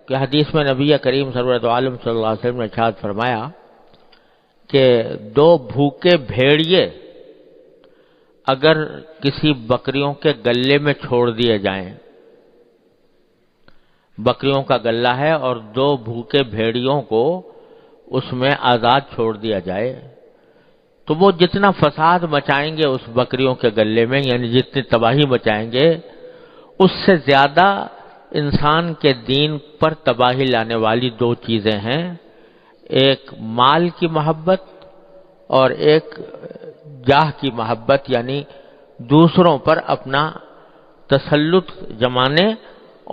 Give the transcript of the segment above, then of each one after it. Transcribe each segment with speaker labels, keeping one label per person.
Speaker 1: کہ حدیث میں نبی کریم سرورت عالم صلی اللہ علیہ وسلم نے ارشاد فرمایا کہ دو بھوکے بھیڑیے اگر کسی بکریوں کے گلے میں چھوڑ دیے جائیں، بکریوں کا گلہ ہے اور دو بھوکے بھیڑیوں کو اس میں آزاد چھوڑ دیا جائے، تو وہ جتنا فساد مچائیں گے اس بکریوں کے گلے میں، یعنی جتنی تباہی مچائیں گے، اس سے زیادہ انسان کے دین پر تباہی لانے والی دو چیزیں ہیں، ایک مال کی محبت اور ایک جاہ کی محبت، یعنی دوسروں پر اپنا تسلط جمانے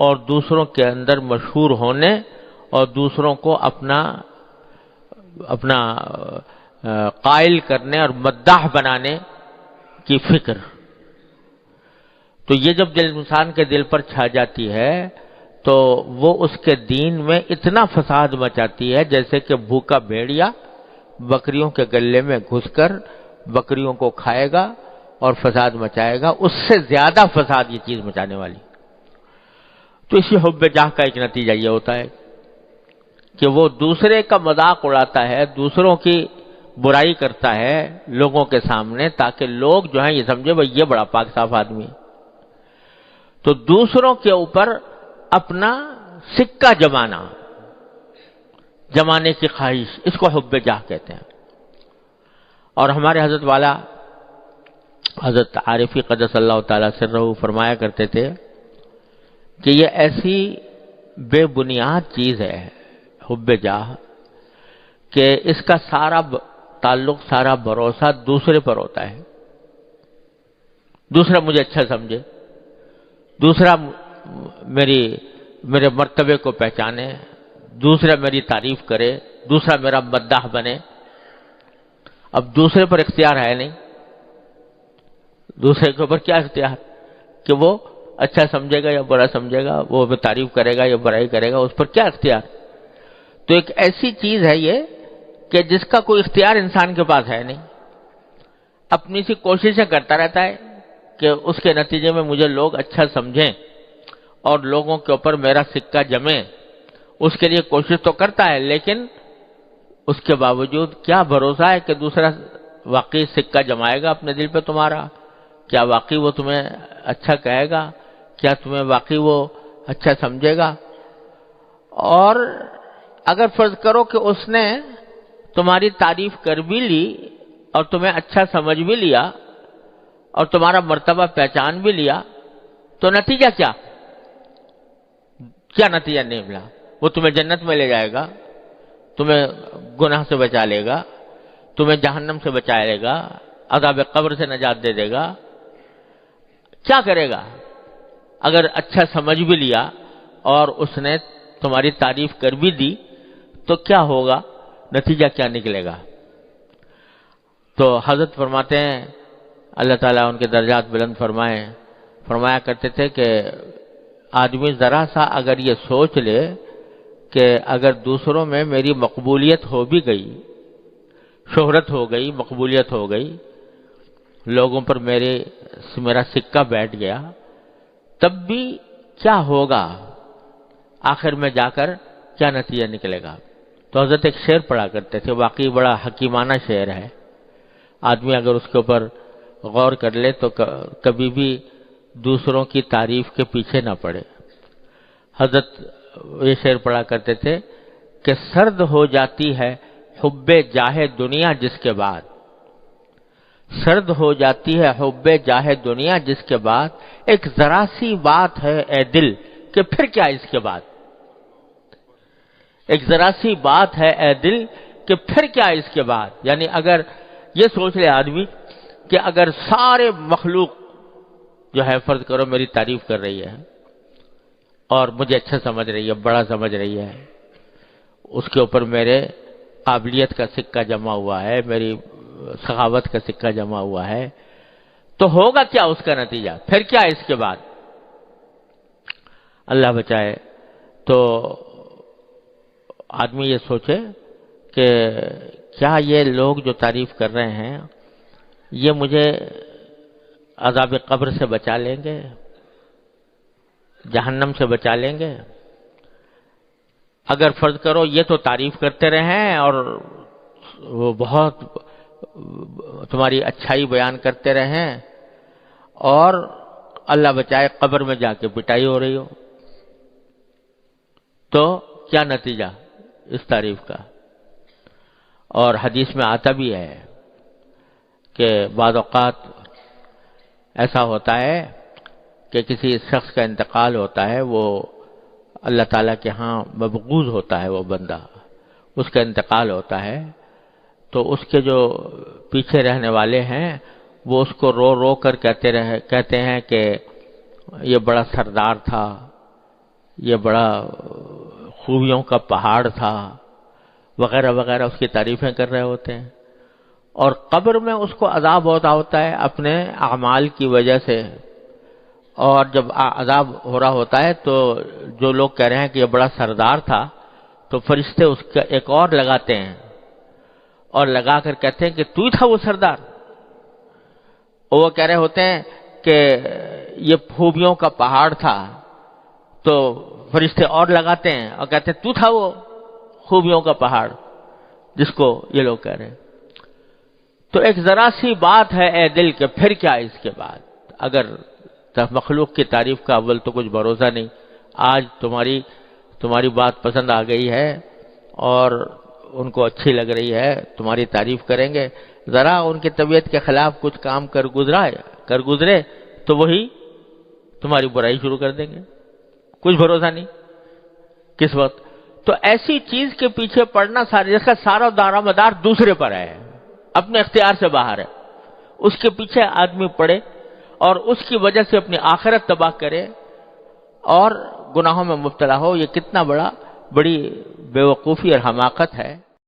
Speaker 1: اور دوسروں کے اندر مشہور ہونے اور دوسروں کو اپنا قائل کرنے اور مداح بنانے کی فکر۔ تو یہ جب دل انسان کے دل پر چھا جاتی ہے تو وہ اس کے دین میں اتنا فساد مچاتی ہے جیسے کہ بھوکا بھیڑیا بکریوں کے گلے میں گھس کر بکریوں کو کھائے گا اور فساد مچائے گا، اس سے زیادہ فساد یہ چیز مچانے والی۔ تو اسی حب جاہ کا ایک نتیجہ یہ ہوتا ہے کہ وہ دوسرے کا مذاق اڑاتا ہے، دوسروں کی برائی کرتا ہے لوگوں کے سامنے، تاکہ لوگ جو ہیں یہ سمجھے بھئی یہ بڑا پاک صاف آدمی ہے۔ تو دوسروں کے اوپر اپنا سکہ جمانے کی خواہش، اس کو حب جاہ کہتے ہیں۔ اور ہمارے حضرت والا حضرت عارفی قدس اللہ تعالی سرہ فرمایا کرتے تھے کہ یہ ایسی بے بنیاد چیز ہے حب جاہ کہ اس کا سارا تعلق، سارا بھروسہ دوسرے پر ہوتا ہے۔ دوسرا مجھے اچھا سمجھے، دوسرا میرے مرتبے کو پہچانے، دوسرا میری تعریف کرے، دوسرا میرا مداح بنے۔ اب دوسرے پر اختیار ہے نہیں، دوسرے کے اوپر کیا اختیار کہ وہ اچھا سمجھے گا یا برا سمجھے گا، وہ تعریف کرے گا یا برائی کرے گا، اس پر کیا اختیار؟ تو ایک ایسی چیز ہے یہ کہ جس کا کوئی اختیار انسان کے پاس ہے نہیں، اپنی سی کوششیں کرتا رہتا ہے کہ اس کے نتیجے میں مجھے لوگ اچھا سمجھیں اور لوگوں کے اوپر میرا سکہ جمے، اس کے لیے کوشش تو کرتا ہے، لیکن اس کے باوجود کیا بھروسہ ہے کہ دوسرا واقعی سکہ جمائے گا اپنے دل پہ تمہارا؟ کیا واقعی وہ تمہیں اچھا کہے گا؟ کیا تمہیں واقعی وہ اچھا سمجھے گا؟ اور اگر فرض کرو کہ اس نے تمہاری تعریف کر بھی لی اور تمہیں اچھا سمجھ بھی لیا اور تمہارا مرتبہ پہچان بھی لیا، تو نتیجہ کیا؟ کیا نتیجہ نہیں ملا؟ وہ تمہیں جنت میں لے جائے گا، تمہیں گناہ سے بچا لے گا، تمہیں جہنم سے بچا لے گا، عذاب قبر سے نجات دے دے گا۔ کیا کرے گا؟ اگر اچھا سمجھ بھی لیا اور اس نے تمہاری تعریف کر بھی دی تو کیا ہوگا؟ نتیجہ کیا نکلے گا؟ تو حضرت فرماتے ہیں، اللہ تعالیٰ ان کے درجات بلند فرمایا کرتے تھے کہ آدمی ذرا سا اگر یہ سوچ لے کہ اگر دوسروں میں میری مقبولیت ہو بھی گئی، شہرت ہو گئی، مقبولیت ہو گئی، لوگوں پر میرا سکہ بیٹھ گیا، تب بھی کیا ہوگا؟ آخر میں جا کر کیا نتیجہ نکلے گا؟ تو حضرت ایک شعر پڑھا کرتے تھے، واقعی بڑا حکیمانہ شعر ہے، آدمی اگر اس کے اوپر غور کر لے تو کبھی بھی دوسروں کی تعریف کے پیچھے نہ پڑے۔ حضرت یہ شعر پڑھا کرتے تھے کہ سرد ہو جاتی ہے حب جاہ دنیا جس کے بعد، سرد ہو جاتی ہے حب جاہ دنیا جس کے بعد، ایک ذرا سی بات ہے اے دل کہ پھر کیا اس کے بعد، ایک ذرا سی بات ہے اے دل کہ پھر کیا اس کے بعد۔ یعنی اگر یہ سوچ لے آدمی کہ اگر سارے مخلوق جو ہے فرض کرو میری تعریف کر رہی ہے اور مجھے اچھا سمجھ رہی ہے، بڑا سمجھ رہی ہے، اس کے اوپر میرے قابلیت کا سکہ جمع ہوا ہے، میری سخاوت کا سکہ جمع ہوا ہے، تو ہوگا کیا اس کا نتیجہ؟ پھر کیا اس کے بعد؟ اللہ بچائے۔ تو آدمی یہ سوچے کہ کیا یہ لوگ جو تعریف کر رہے ہیں یہ مجھے عذاب قبر سے بچا لیں گے، جہنم سے بچا لیں گے؟ اگر فرض کرو یہ تو تعریف کرتے رہیں اور وہ بہت تمہاری اچھائی بیان کرتے رہیں اور اللہ بچائے قبر میں جا کے پٹائی ہو رہی ہو، تو کیا نتیجہ اس تعریف کا؟ اور حدیث میں آتا بھی ہے کہ بعض اوقات ایسا ہوتا ہے کہ کسی شخص کا انتقال ہوتا ہے، وہ اللہ تعالیٰ کے ہاں مبغوض ہوتا ہے، وہ بندہ، اس کا انتقال ہوتا ہے، تو اس کے جو پیچھے رہنے والے ہیں وہ اس کو رو رو کر کہتے ہیں کہ یہ بڑا سردار تھا، یہ بڑا خوبیوں کا پہاڑ تھا، وغیرہ وغیرہ، اس کی تعریفیں کر رہے ہوتے ہیں۔ اور قبر میں اس کو عذاب ہوتا ہے اپنے اعمال کی وجہ سے، اور جب عذاب ہو رہا ہوتا ہے تو جو لوگ کہہ رہے ہیں کہ یہ بڑا سردار تھا، تو فرشتے اس کا ایک اور لگاتے ہیں اور لگا کر کہتے ہیں کہ تو ہی تھا وہ سردار۔ اور وہ کہہ رہے ہوتے ہیں کہ یہ خوبیوں کا پہاڑ تھا، تو فرشتے اور لگاتے ہیں اور کہتے ہیں تو تھا وہ خوبیوں کا پہاڑ جس کو یہ لوگ کہہ رہے ہیں۔ تو ایک ذرا سی بات ہے اے دل کہ پھر کیا اس کے بعد؟ اگر مخلوق کی تعریف کا اول تو کچھ بھروسہ نہیں، آج تمہاری بات پسند آ گئی ہے اور ان کو اچھی لگ رہی ہے، تمہاری تعریف کریں گے، ذرا ان کی طبیعت کے خلاف کچھ کام کر گزرے تو وہی تمہاری برائی شروع کر دیں گے، کچھ بھروسہ نہیں کس وقت۔ تو ایسی چیز کے پیچھے پڑنا جس کا سارا دار مدار دوسرے پر ہے، اپنے اختیار سے باہر ہے، اس کے پیچھے آدمی پڑے اور اس کی وجہ سے اپنی آخرت تباہ کرے اور گناہوں میں مبتلا ہو، یہ کتنا بڑی بیوقوفی اور حماقت ہے۔